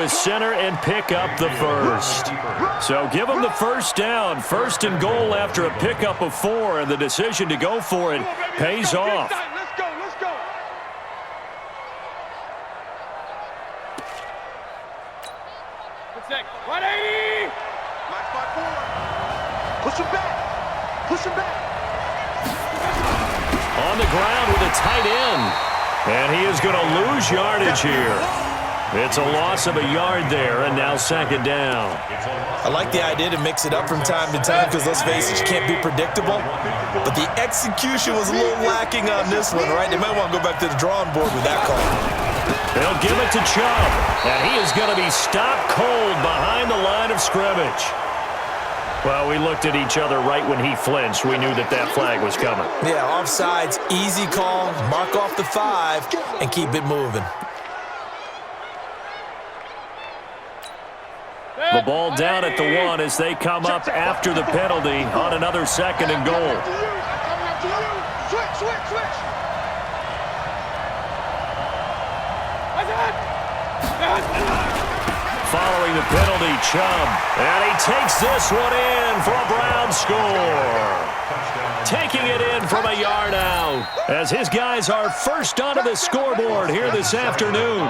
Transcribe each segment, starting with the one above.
center and pick up the first. So give them the first down. First and goal after a pickup of 4, and the decision to go for it pays off. Let's go, let's go. Good sec. 180. Black spot forward. Push him back. Push him back. On the ground with a tight end. And he is going to lose yardage here. It's a loss of a yard there, and now second down. I like the idea to mix it up from time to time because, let's face it, you can't be predictable. But the execution was a little lacking on this one, right? They might want to go back to the drawing board with that call. They'll give it to Chubb, and he is going to be stopped cold behind the line of scrimmage. Well, we looked at each other right when he flinched. We knew that that flag was coming. Yeah, offsides, easy call, mark off the 5, and keep it moving. The ball down at the 1 as they come up after the penalty on another second and goal. Following the penalty, Chubb, and he takes this one in for a Brown score. Taking it in from a yard out as his guys are first onto the scoreboard here this afternoon.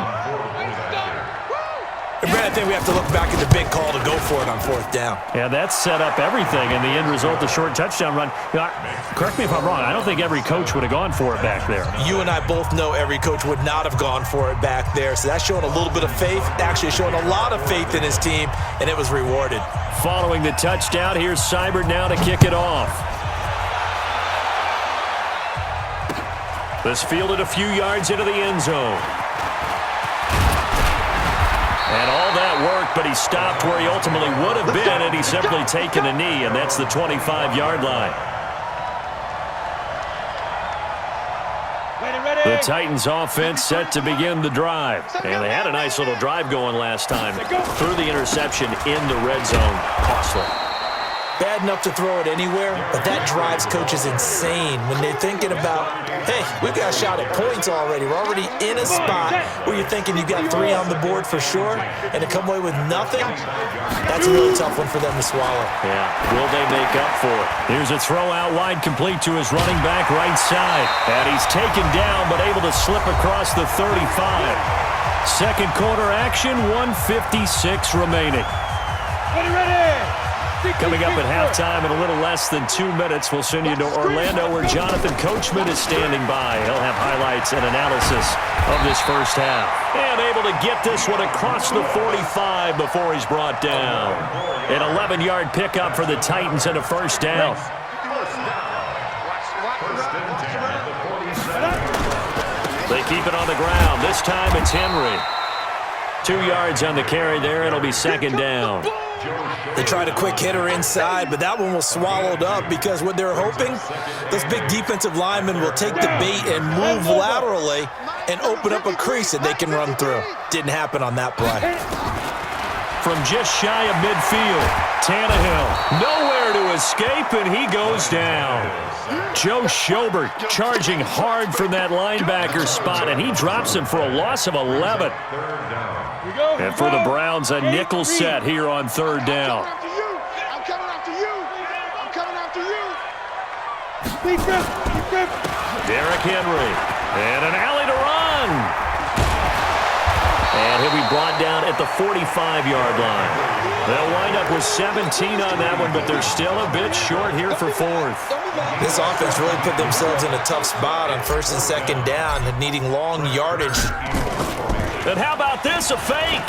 And Brad, I think we have to look back at the big call to go for it on 4th down. Yeah, that set up everything, and the end result, the short touchdown run. You know, correct me if I'm wrong, I don't think every coach would have gone for it back there. You and I both know every coach would not have gone for it back there, so that's showing a little bit of faith, actually showing a lot of faith in his team, and it was rewarded. Following the touchdown, here's Seibert now to kick it off. This fielded a few yards into the end zone. And all that worked, but he stopped where he ultimately would have been had he simply taken a knee, and that's the 25-yard line. The Titans offense set to begin the drive. And they had a nice little drive going last time. Threw the interception in the red zone. Costly. Bad enough to throw it anywhere, but that drives coaches insane when they're thinking about, hey, we've got a shot at points already. We're already in a spot where you're thinking you got 3 on the board for sure, and to come away with nothing, that's a really tough one for them to swallow. Yeah, will they make up for it? Here's a throw out wide complete to his running back right side. And he's taken down but able to slip across the 35. Second quarter action, 1:56 remaining. Ready. Coming up at halftime in a little less than 2 minutes, we'll send you to Orlando where Jonathan Coachman is standing by. He'll have highlights and analysis of this first half. And able to get this one across the 45 before he's brought down. An 11-yard pickup for the Titans and a first down. They keep it on the ground. This time it's Henry. 2 yards on the carry there. It'll be second down. They tried a quick hitter inside, but that one was swallowed up because what they're hoping, those big defensive linemen will take the bait and move laterally and open up a crease that they can run through. Didn't happen on that play. From just shy of midfield, Tannehill nowhere to escape, and he goes down. Joe Schobert charging hard from that linebacker spot, and he drops him for a loss of 11. And for the Browns, a nickel set here on third down. I'm coming after you. I'm coming after you. Derrick Henry. And an alley to run. And he'll be brought down at the 45-yard line. They'll wind up with 17 on that one, but they're still a bit short here for 4th. This offense really put themselves in a tough spot on 1st and 2nd down, needing long yardage. And how about this, a fake?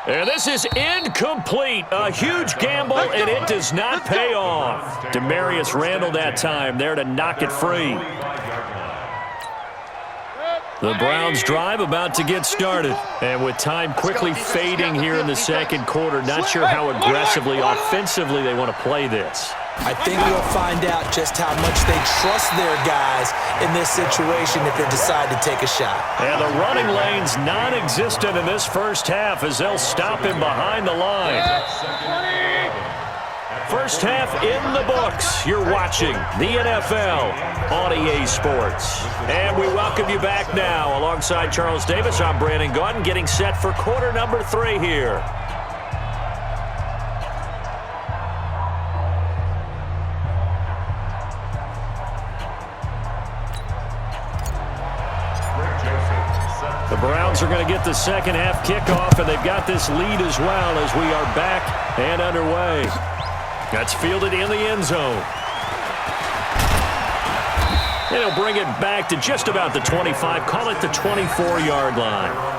And this is incomplete. A huge gamble, and it does not pay off. Demarius Randall that time there to knock it free. The Browns drive about to get started. And with time quickly fading here in the second quarter, not sure how aggressively, offensively they want to play this. I think we'll find out just how much they trust their guys in this situation if they decide to take a shot. And the running lane's non-existent in this first half as they'll stop him behind the line. First half in the books. You're watching the NFL on EA Sports. And we welcome you back now. Alongside Charles Davis, I'm Brandon Gaudin, getting set for quarter number 3 here. The Browns are going to get the second half kickoff, and they've got this lead as well as we are back and underway. That's fielded in the end zone. And he'll bring it back to just about the 25, call it the 24-yard line.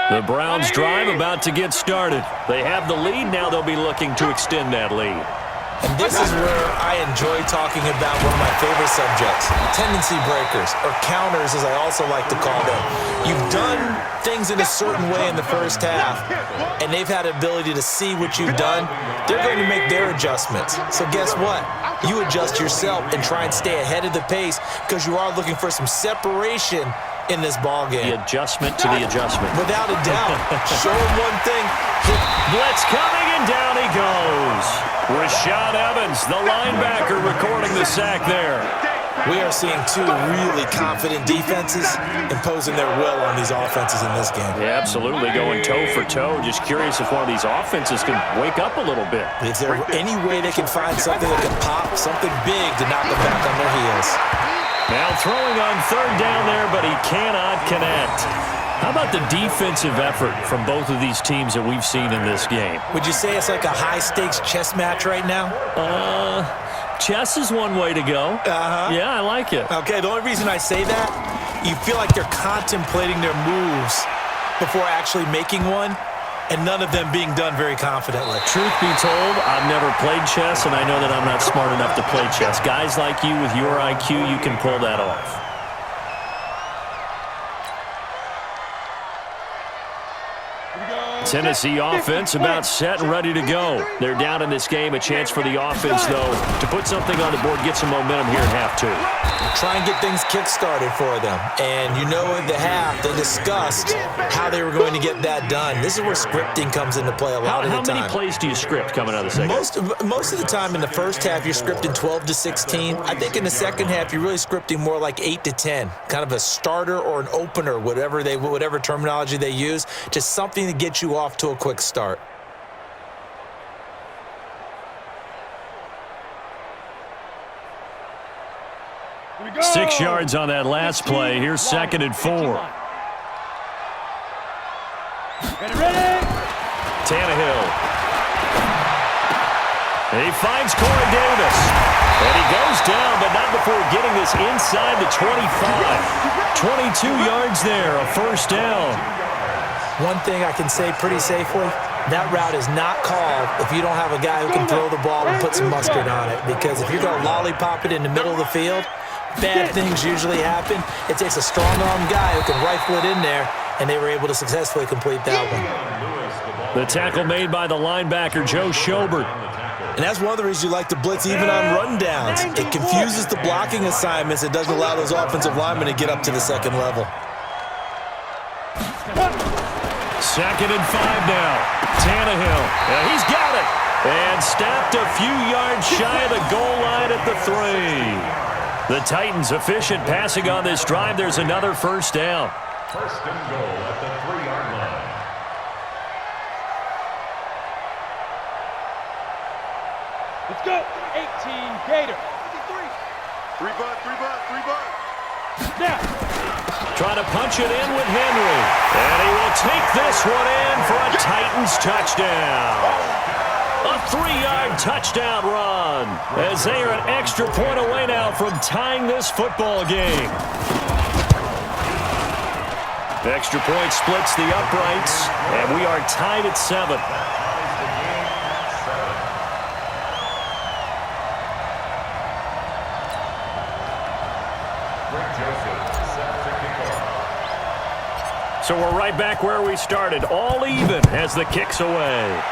The Browns drive about to get started. They have the lead. Now they'll be looking to extend that lead. And this is where I enjoy talking about one of my favorite subjects, tendency breakers, or counters as I also like to call them. You've done things in a certain way in the first half, and they've had the ability to see what you've done. They're going to make their adjustments. So guess what? You adjust yourself and try and stay ahead of the pace because you are looking for some separation in this ball game. The adjustment to the adjustment. Without a doubt. Show him one thing. Blitz coming, and down he goes. Rashad Evans, the linebacker, recording the sack there. We are seeing two really confident defenses imposing their will on these offenses in this game. Yeah, absolutely, going toe for toe. Just curious if one of these offenses can wake up a little bit. Is there any way they can find something that can pop, something big to knock them back on their heels? Now throwing on third down there, but he cannot connect. How about the defensive effort from both of these teams that we've seen in this game? Would you say it's like a high-stakes chess match right now? Chess is one way to go. Yeah, I like it. Okay, the only reason I say that, you feel like they're contemplating their moves before actually making one, and none of them being done very confidently. Truth be told, I've never played chess, and I know that I'm not smart enough to play chess. Guys like you with your IQ, you can pull that off. Tennessee offense about set and ready to go. They're down in this game. A chance for the offense, though, to put something on the board, get some momentum here in half 2. Try and get things kick-started for them. And you know in the half, they discussed how they were going to get that done. This is where scripting comes into play a lot of the time. How many plays do you script coming out of the second? Most of the time in the first half, you're scripting 12 to 16. I think in the second half, you're really scripting more like 8 to 10. Kind of a starter or an opener, whatever terminology they use. Just something to get you off to a quick start. Here we go. 6 yards on that last play. Here's 2nd and 4. Get it ready. Tannehill. And he finds Corey Davis. And he goes down, but not before getting this inside the 25. 22 yards there, a first down. One thing I can say pretty safely, that route is not called if you don't have a guy who can throw the ball and put some mustard on it. Because if you're going to lollipop it in the middle of the field, bad things usually happen. It takes a strong-arm guy who can rifle it in there, and they were able to successfully complete that one. The tackle made by the linebacker, Joe Schobert. And that's one of the reasons you like to blitz even on rundowns. It confuses the blocking assignments. It doesn't allow those offensive linemen to get up to the second level. 2nd and 5 now. Tannehill. Yeah, he's got it. And stopped a few yards shy of the goal line at the 3. The Titans efficient passing on this drive. There's another first down. First and goal at the 3-yard line. Let's go. 18 Gator. 3 butt. Now. Trying to punch it in with Henry. And he will take this one in for a Titans touchdown. A 3-yard touchdown run as they are an extra point away now from tying this football game. The extra point splits the uprights, and we are tied at 7. So we're right back where we started, all even as the kick's away.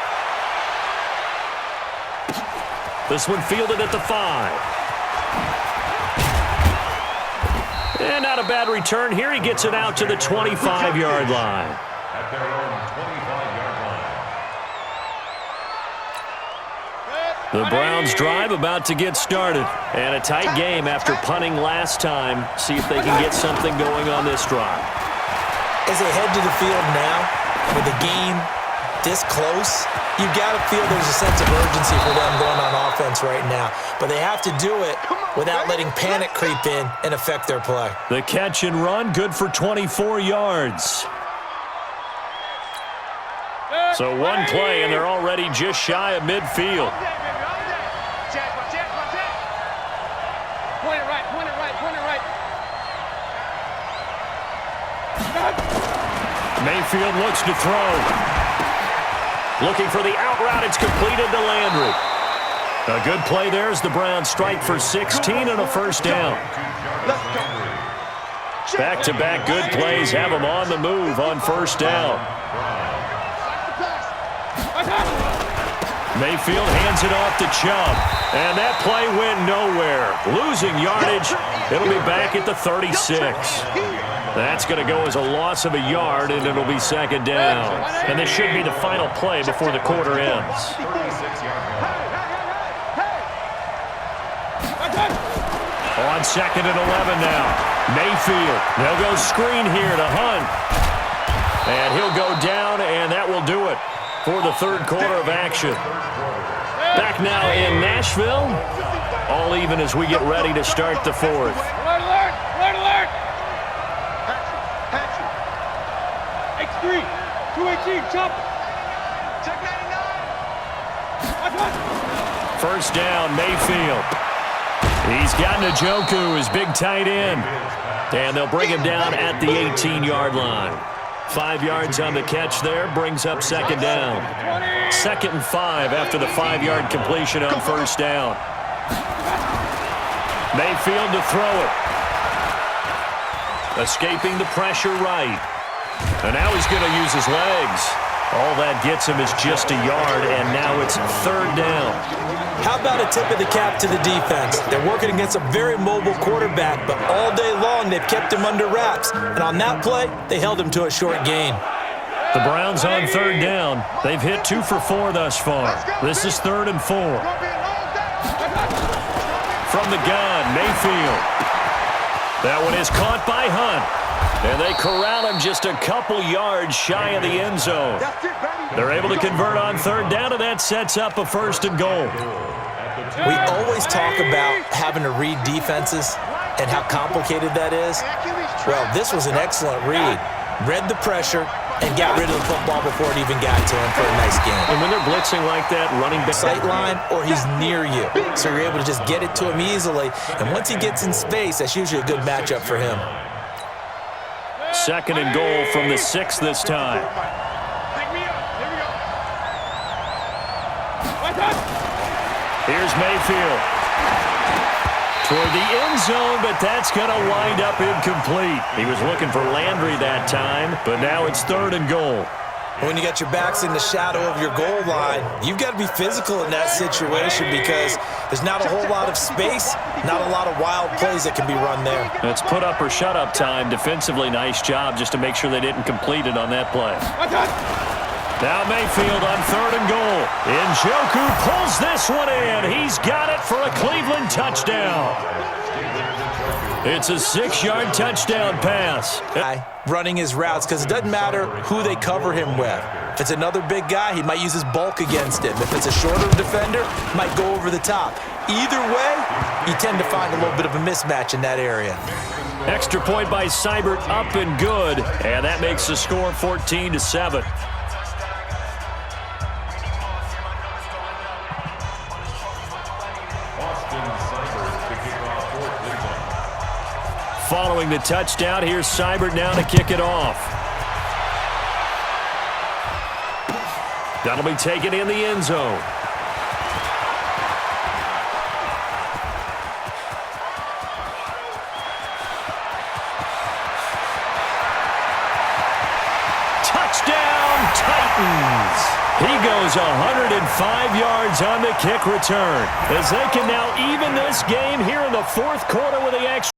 This one fielded at the 5. And not a bad return here. He gets it out to the 25-yard line. At their own 25-yard line. The Browns drive about to get started. And a tight game after punting last time. See if they can get something going on this drive. As they head to the field now, with the game this close, you've got to feel there's a sense of urgency for them going on offense right now. But they have to do it without letting panic creep in and affect their play. The catch and run, good for 24 yards. So one play, and they're already just shy of midfield. Point it right, point it right, point it right. Mayfield looks to throw. Looking for the out route. It's completed to Landry. A good play there as the Browns strike for 16 and a first down. Back-to-back good plays have them on the move on first down. Mayfield hands it off to Chubb. And that play went nowhere. Losing yardage. It'll be back at the 36. That's going to go as a loss of a yard, and it'll be second down. And this should be the final play before the quarter ends. On second and 11 now. Mayfield. They'll go screen here to Hunt. And he'll go down, and that will do it for the third quarter of action. Back now in Nashville. All even as we get ready to start the fourth. Alert, alert, alert, alert. X3, 218, chop. Check 99. First down, Mayfield. He's got Njoku, his big tight end. And they'll bring him down at the 18-yard line. 5 yards on the catch there, brings up second down. 2nd and 5 after the 5-yard completion on first down. Mayfield to throw it. Escaping the pressure right. And now he's going to use his legs. All that gets him is just a yard, and now it's third down. How about a tip of the cap to the defense? They're working against a very mobile quarterback, but all day long they've kept him under wraps. And on that play, they held him to a short gain. The Browns on third down. They've hit 2 for 4 thus far. This is 3rd and 4. From the gun, Mayfield. That one is caught by Hunt. And they corral him just a couple yards shy of the end zone. They're able to convert on third down, and that sets up a 1st and goal. We always talk about having to read defenses and how complicated that is. Well, this was an excellent read. Read the pressure and got rid of the football before it even got to him for a nice game. And when they're blitzing like that, running back Sight line, or he's near you. So you're able to just get it to him easily. And once he gets in space, that's usually a good matchup for him. 2nd and goal from the 6 this time. Pick me up. Here we go. Here's Mayfield. Toward the end zone, but that's going to wind up incomplete. He was looking for Landry that time, but now it's 3rd and goal. When you got your backs in the shadow of your goal line, you've got to be physical in that situation because there's not a whole lot of space, not a lot of wild plays that can be run there. It's put up or shut up time. Defensively, nice job just to make sure they didn't complete it on that play. Now Mayfield on 3rd and goal. Njoku pulls this one in. He's got it for a Cleveland touchdown. It's a 6-yard touchdown pass. Running his routes because it doesn't matter who they cover him with. If it's another big guy, he might use his bulk against him. If it's a shorter defender, he might go over the top. Either way, you tend to find a little bit of a mismatch in that area. Extra point by Seibert, up and good, and that makes the score 14-7. Following the touchdown, here's Seibert now to kick it off. That'll be taken in the end zone. Touchdown, Titans! He goes 105 yards on the kick return as they can now even this game here in the fourth quarter with the extra.